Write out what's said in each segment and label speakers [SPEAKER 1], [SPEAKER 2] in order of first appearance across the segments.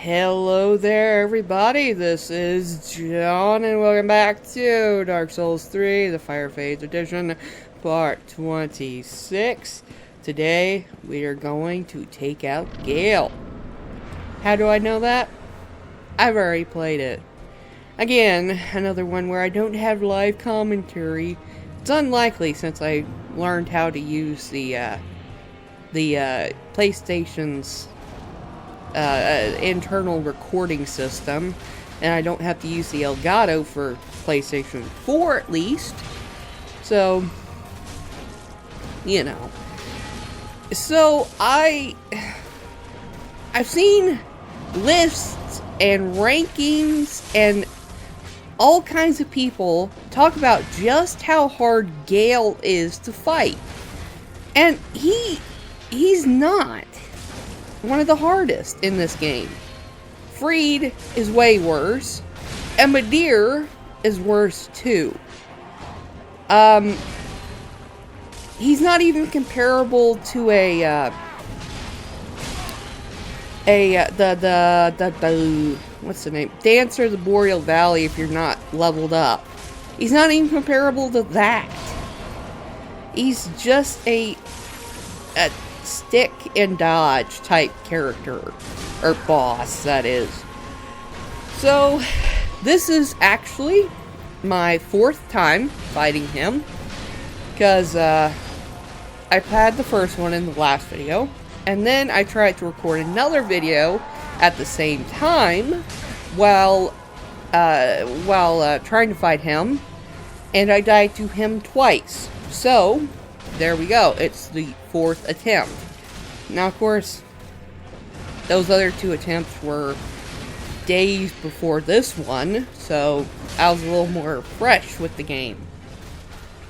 [SPEAKER 1] Hello there, everybody. This is John, and welcome back to Dark Souls 3, the Fire Phase Edition, Part 26. Today, we are going to take out Gael. How do I know that? I've already played it. Again, another one where I don't have live commentary. It's unlikely since I learned how to use the PlayStation's internal recording system, and I don't have to use the Elgato for PlayStation 4 at least. So, you know. So I've seen lists and rankings and all kinds of people talk about just how hard Gael is to fight. And he's not one of the hardest in this game. Friede is way worse, and Midir is worse too. He's not even comparable to what's the name? Dancer of the Boreal Valley if you're not leveled up. He's not even comparable to that. He's just a stick and dodge type character, or boss, that is. So this is actually my fourth time fighting him, because I've had the first one in the last video, and then I tried to record another video at the same time while trying to fight him, and I died to him twice. So there we go, it's the fourth attempt. Now, of course, those other two attempts were days before this one, so I was a little more fresh with the game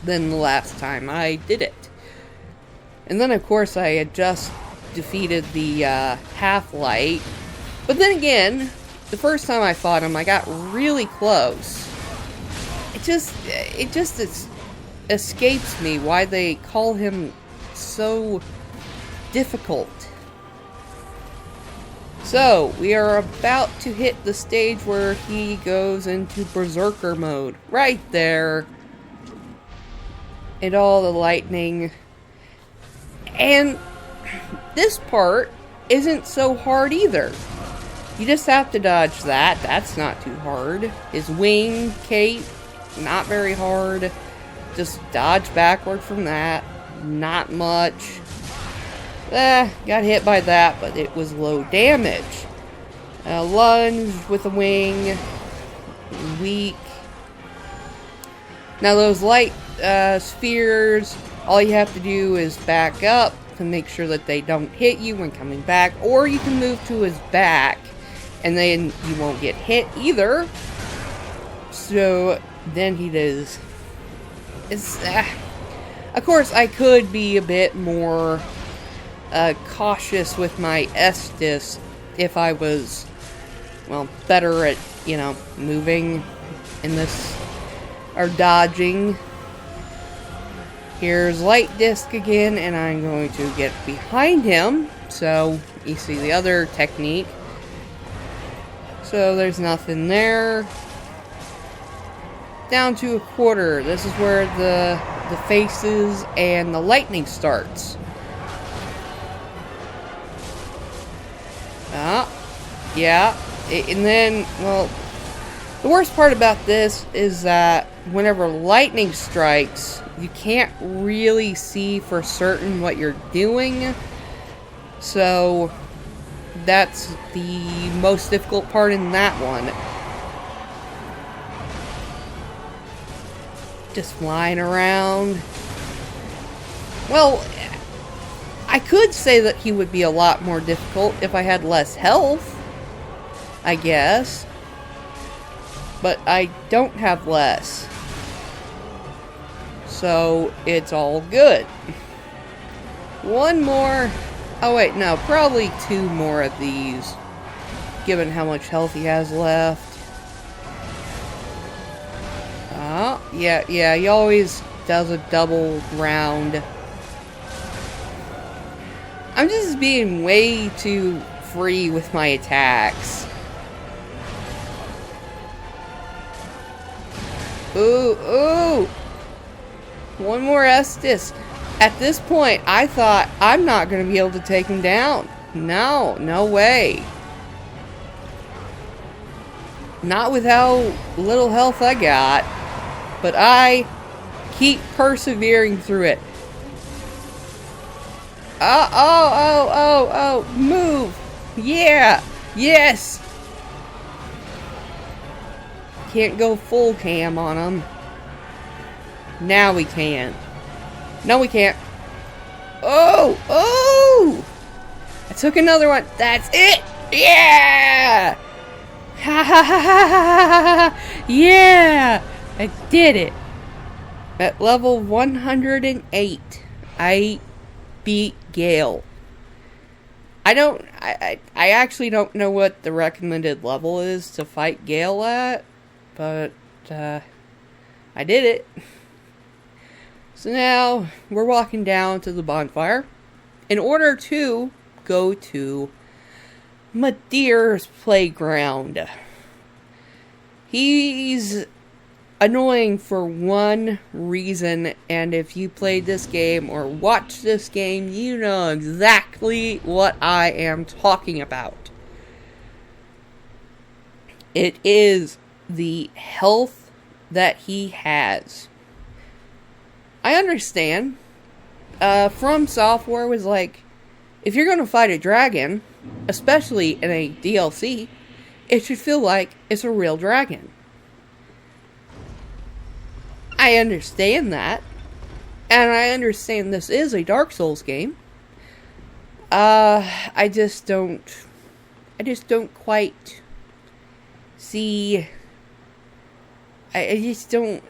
[SPEAKER 1] than the last time I did it. And then, of course, I had just defeated the Half-Light. But then again, the first time I fought him, I got really close. It just escapes me why they call him so difficult. So, we are about to hit the stage where he goes into Berserker mode. Right there. And all the lightning. And this part isn't so hard either. You just have to dodge that. That's not too hard. His wing cape, not very hard. Just dodge backward from that. Not much. Got hit by that, but it was low damage. Lunge with a wing. Weak. Now those light spheres, all you have to do is back up to make sure that they don't hit you when coming back. Or you can move to his back, and then you won't get hit either. So then he does. Of course, I could be a bit more cautious with my Estus if I was, well, better at, moving in this, or dodging. Here's Light Disc again, and I'm going to get behind him, so you see the other technique. So there's nothing there. Down to a quarter. This is where the faces and the lightning starts. Yeah. And then, well, the worst part about this is that whenever lightning strikes, you can't really see for certain what you're doing. So that's the most difficult part in that one. Just flying around. Well, I could say that he would be a lot more difficult if I had less health, I guess. But I don't have less. So it's all good. One more. Oh wait, no, probably two more of these, given how much health he has left. Yeah, he always does a double round. I'm just being way too free with my attacks. Ooh, ooh! One more Estus. At this point, I thought I'm not going to be able to take him down. No, no way. Not with how little health I got. But I keep persevering through it. Oh, move! Yeah! Yes! Can't go full cam on him. Now we can. No, we can't. Oh! Oh! I took another one. That's it! Yeah! Ha ha ha ha ha ha! Yeah! I did it! At level 108, I beat Gael. I actually don't know what the recommended level is to fight Gael at, but I did it. So now we're walking down to the bonfire in order to go to Midir's playground. He's annoying for one reason, and if you played this game or watched this game, you know exactly what I am talking about. It is the health that he has. I understand. From Software was like, if you're gonna fight a dragon, especially in a DLC, it should feel like it's a real dragon. I understand that. And I understand this is a Dark Souls game. I just don't quite see. I just don't.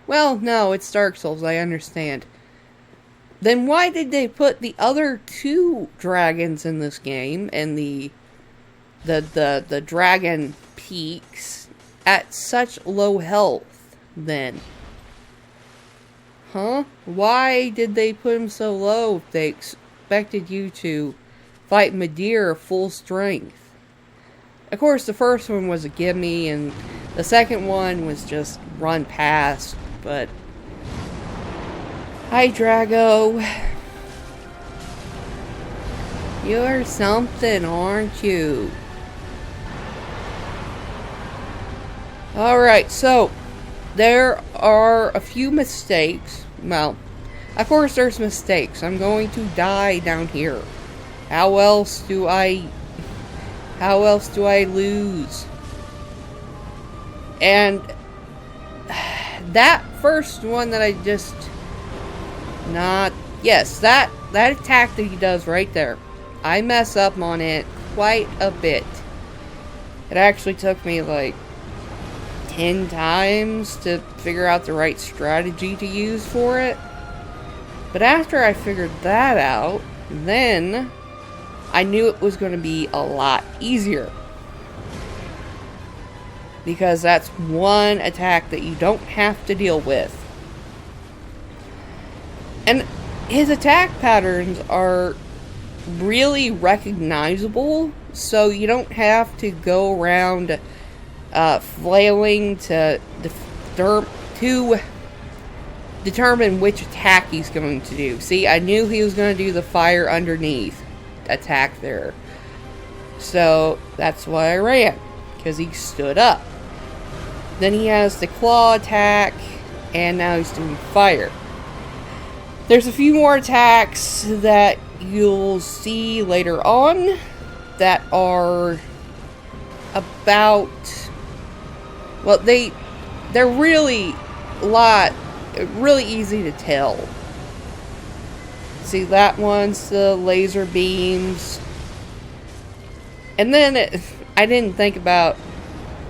[SPEAKER 1] Well, no, it's Dark Souls, I understand. Then why did they put the other two dragons in this game and the dragon peaks at such low health then? Huh? Why did they put him so low if they expected you to fight Midir full strength? Of course, the first one was a gimme, and the second one was just run past, but... Hi, Drago. You're something, aren't you? Alright, so... there are a few mistakes. Well, of course there's mistakes. I'm going to die down here. How else do I lose? And that first one that I just that attack that he does right there, I mess up on it quite a bit. It actually took me like 10 times to figure out the right strategy to use for it. But after I figured that out, then I knew it was going to be a lot easier. Because that's one attack that you don't have to deal with. And his attack patterns are really recognizable, so you don't have to go around flailing to determine which attack he's going to do. See, I knew he was going to do the fire underneath attack there. So, that's why I ran. Because he stood up. Then he has the claw attack, and now he's doing fire. There's a few more attacks that you'll see later on that are about... well, they're really really easy to tell. See, that one's the laser beams. And then I didn't think about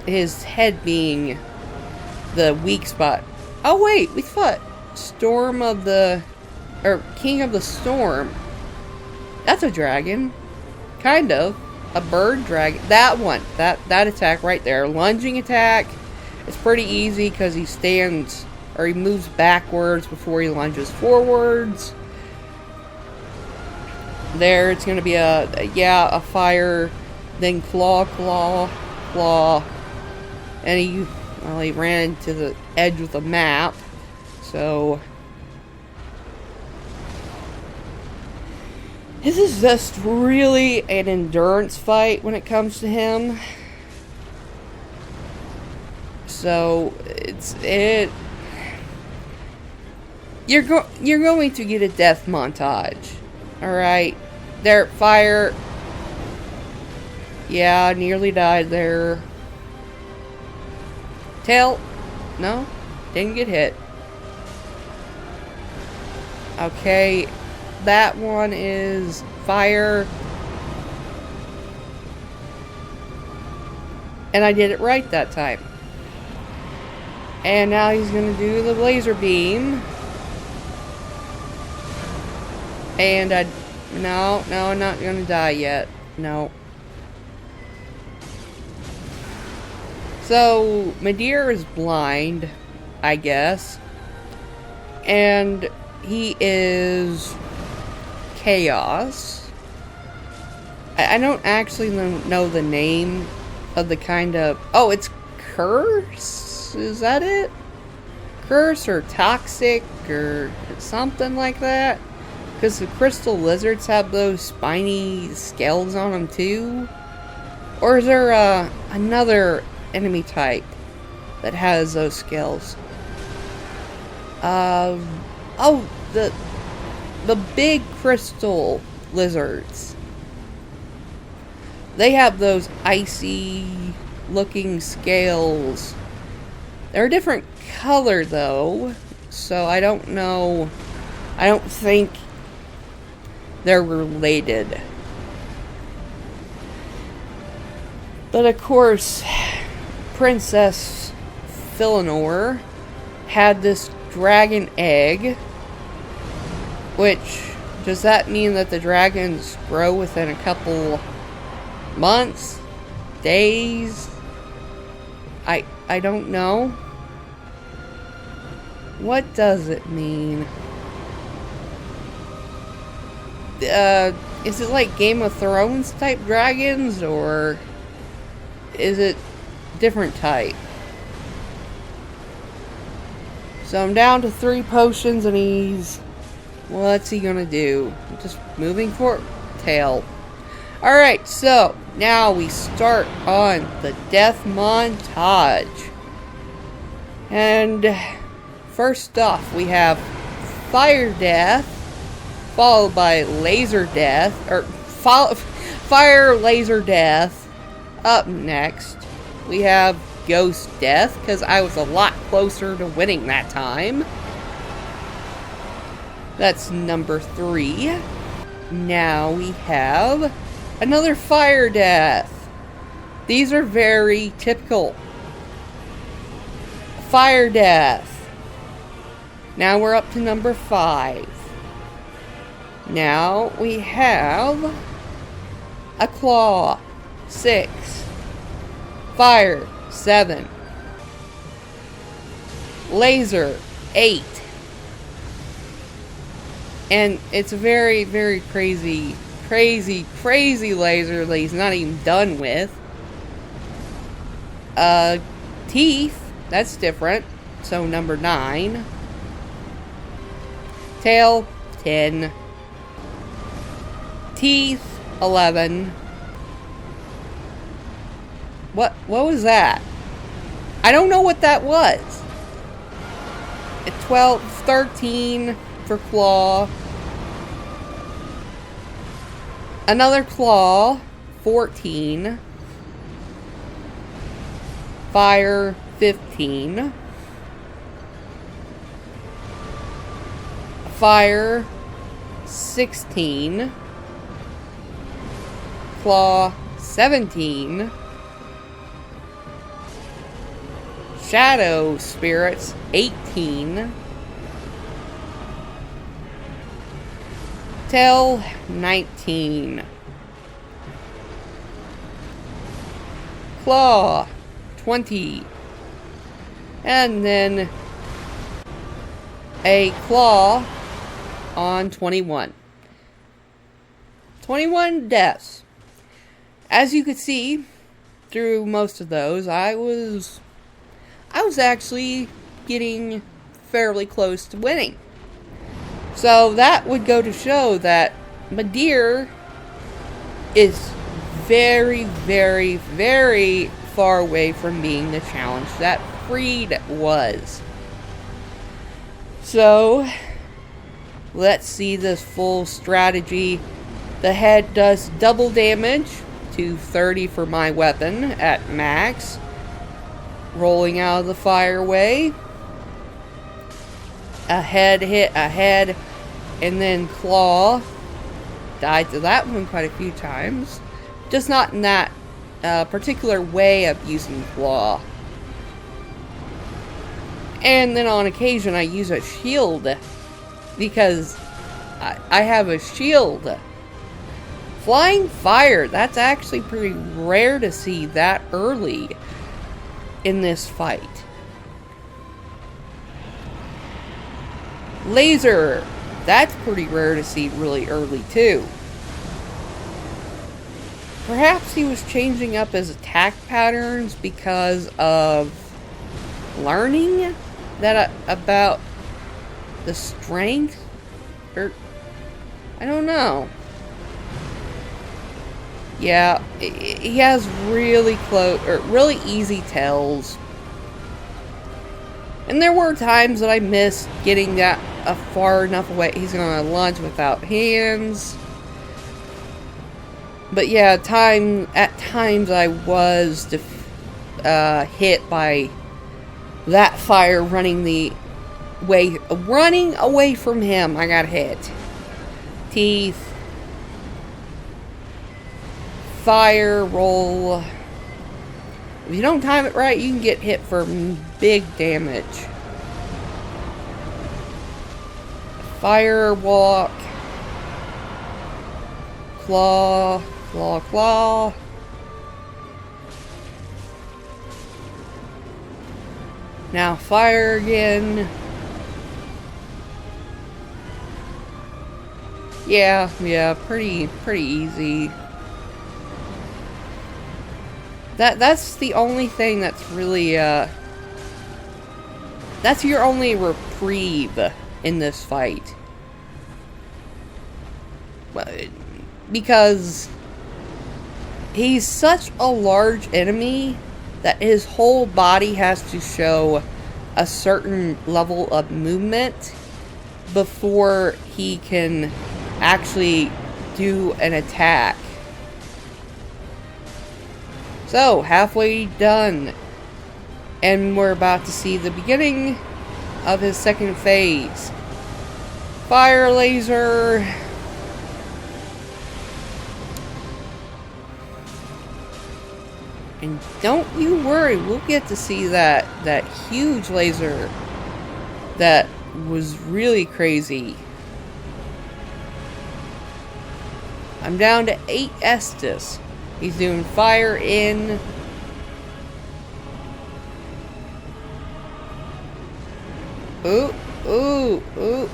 [SPEAKER 1] his head being the weak spot. Oh wait, we thought King of the Storm. That's a dragon. Kind of. A bird dragon. That one. That attack right there. Lunging attack. It's pretty easy because he stands, or he moves backwards before he lunges forwards. There, it's going to be a fire, then claw, claw, claw. And he ran to the edge of the map. So this is just really an endurance fight when it comes to him. So you're going to get a death montage. Alright. There, fire. Yeah, I nearly died there. Tail. No, didn't get hit. Okay, that one is fire. And I did it right that time. And now he's going to do the laser beam. And no, I'm not going to die yet. No. So, Midir is blind, I guess. And he is chaos. I don't actually know the name of the kind of... Oh, it's curse? Is that it? Curse or toxic or something like that? Because the crystal lizards have those spiny scales on them too? Or is there another enemy type that has those scales? Oh, the big crystal lizards. They have those icy looking scales. They're a different color though, so I don't know. I don't think they're related. But of course, Princess Philinor had this dragon egg, which, does that mean that the dragons grow within a couple months? Days? I don't know. What does it mean? Is it like Game of Thrones type dragons, or is it different type? So I'm down to 3 potions and he's... What's he gonna do? Just moving forward. Tail. Alright, so now we start on the death montage. And first off, we have fire death, followed by laser death, or fire laser death. Up next, we have ghost death, because I was a lot closer to winning that time. That's number 3. Now we have another fire death. These are very typical. Fire death. Now we're up to number 5. Now we have a claw. 6. Fire. 7. Laser. 8. And it's a very, very crazy laser that he's not even done with. Teeth. That's different. So number 9. Tail. 10. Teeth. 11. What was that? I don't know what that was. 12, 13 for claw. Another claw. 14. Fire. 15. Fire. 16. Claw. 17. Shadow spirits. 18. Tail. 19. Claw. 20. And then a claw on 21. 21 deaths. As you could see through most of those, I was actually getting fairly close to winning. So that would go to show that Midir is very, very, very far away from being the challenge that Friede was. So, let's see this full strategy. The head does double damage to 30 for my weapon at max. Rolling out of the fireway. A head hit a head, and then claw. Died to that one quite a few times. Just not in that particular way of using claw. And then on occasion I use a shield, because I have a shield. Flying fire, that's actually pretty rare to see that early in this fight. Laser, that's pretty rare to see really early too. Perhaps he was changing up his attack patterns because of learning that about the strength, or I don't know. Yeah, he has really close or really easy tells. And there were times that I missed getting that far enough away. He's gonna launch without hands. But yeah, at times I was hit by that fire running away from him. I got hit. Teeth. Fire roll. If you don't time it right, you can get hit for big damage. Fire walk. Claw. Claw, claw. Now fire again. Yeah, pretty easy. That's the only thing that's really that's your only reprieve in this fight. Because he's such a large enemy that his whole body has to show a certain level of movement before he can actually do an attack. So, halfway done. And we're about to see the beginning of his second phase. Fire laser. And don't you worry, we'll get to see that huge laser that was really crazy. I'm down to 8 Estus. He's doing fire in. Ooh, ooh, ooh.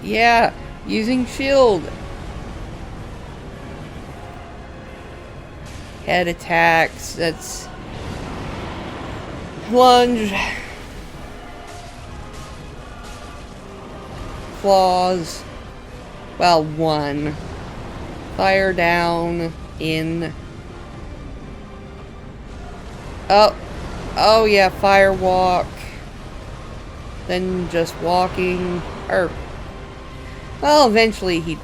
[SPEAKER 1] Yeah, using shield. Head attacks, that's plunge. Claws. Well, one. Fire down. In. Oh yeah, fire walk. Then just walking. Well, eventually he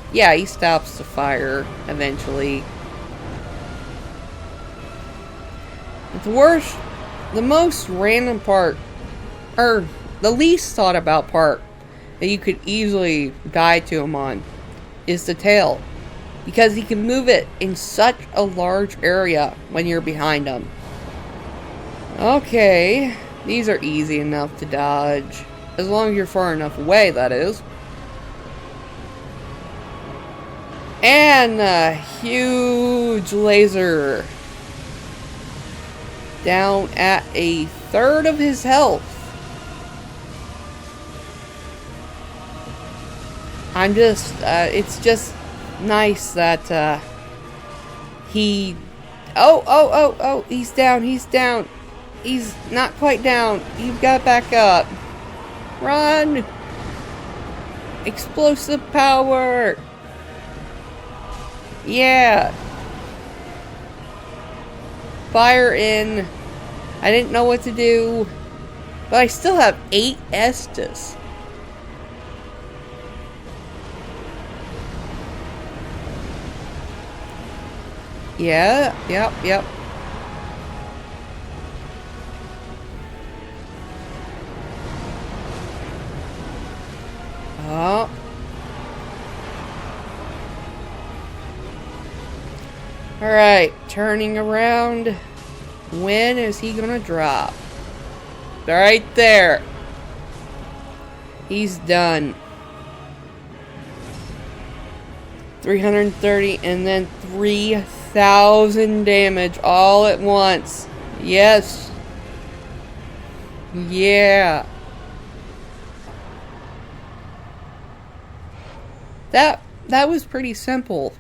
[SPEAKER 1] stops the fire eventually. But the most random part, or the least thought about part that you could easily die to him on is the tail. Because he can move it in such a large area when you're behind him. Okay, these are easy enough to dodge. As long as you're far enough away, that is. And a huge laser. Down at a third of his health. it's just nice that he... Oh, he's down, he's down. He's not quite down. You've got to back up. Run! Explosive power! Yeah! Fire in. I didn't know what to do. But I still have 8 Estus. Yeah, yep. Oh. Alright, turning around. When is he gonna drop? Right there. He's done. 330 and then 3,000 damage all at once. Yes. Yeah. That was pretty simple.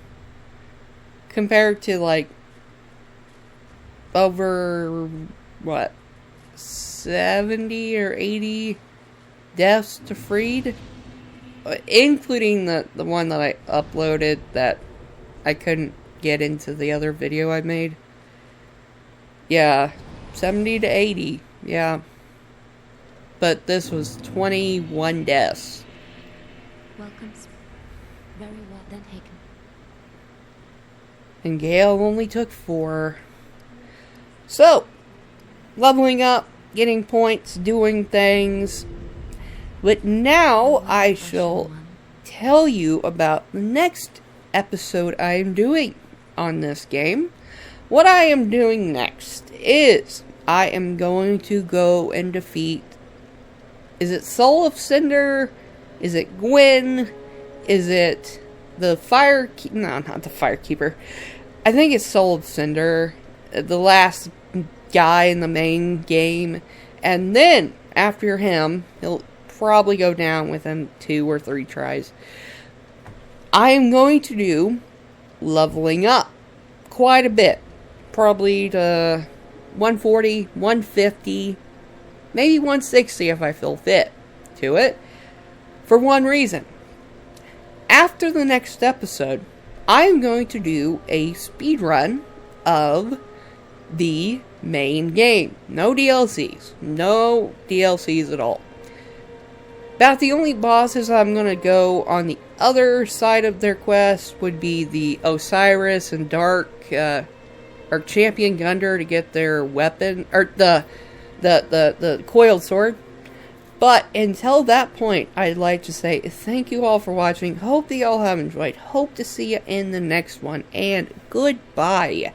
[SPEAKER 1] Compared to like over what? 70 or 80 deaths to Friede, including the one that I uploaded that I couldn't get into the other video I made. Yeah, 70 to 80, yeah. But this was 21 deaths.
[SPEAKER 2] Welcome. Very well done, Hagen.
[SPEAKER 1] And Gael only took 4. So, leveling up, getting points, doing things. But now I shall tell you about the next episode I am doing on this game. What I am doing next is I am going to go and defeat... Is it Soul of Cinder? Is it Gwen? Is it the Fire... No, not the Firekeeper. I think it's Soul of Cinder. The last guy in the main game. And then, after him, he'll probably go down within 2 or 3 tries. I am going to do leveling up quite a bit. Probably to 140, 150, maybe 160 if I feel fit to it. For one reason. After the next episode, I am going to do a speed run of the main game. No DLCs. No DLCs at all. About the only bosses I'm going to go on the other side of their quest would be the Osiris and Dark, or Champion Gunder to get their weapon, or the coiled sword. But until that point, I'd like to say thank you all for watching. Hope that you all have enjoyed. Hope to see you in the next one. And goodbye.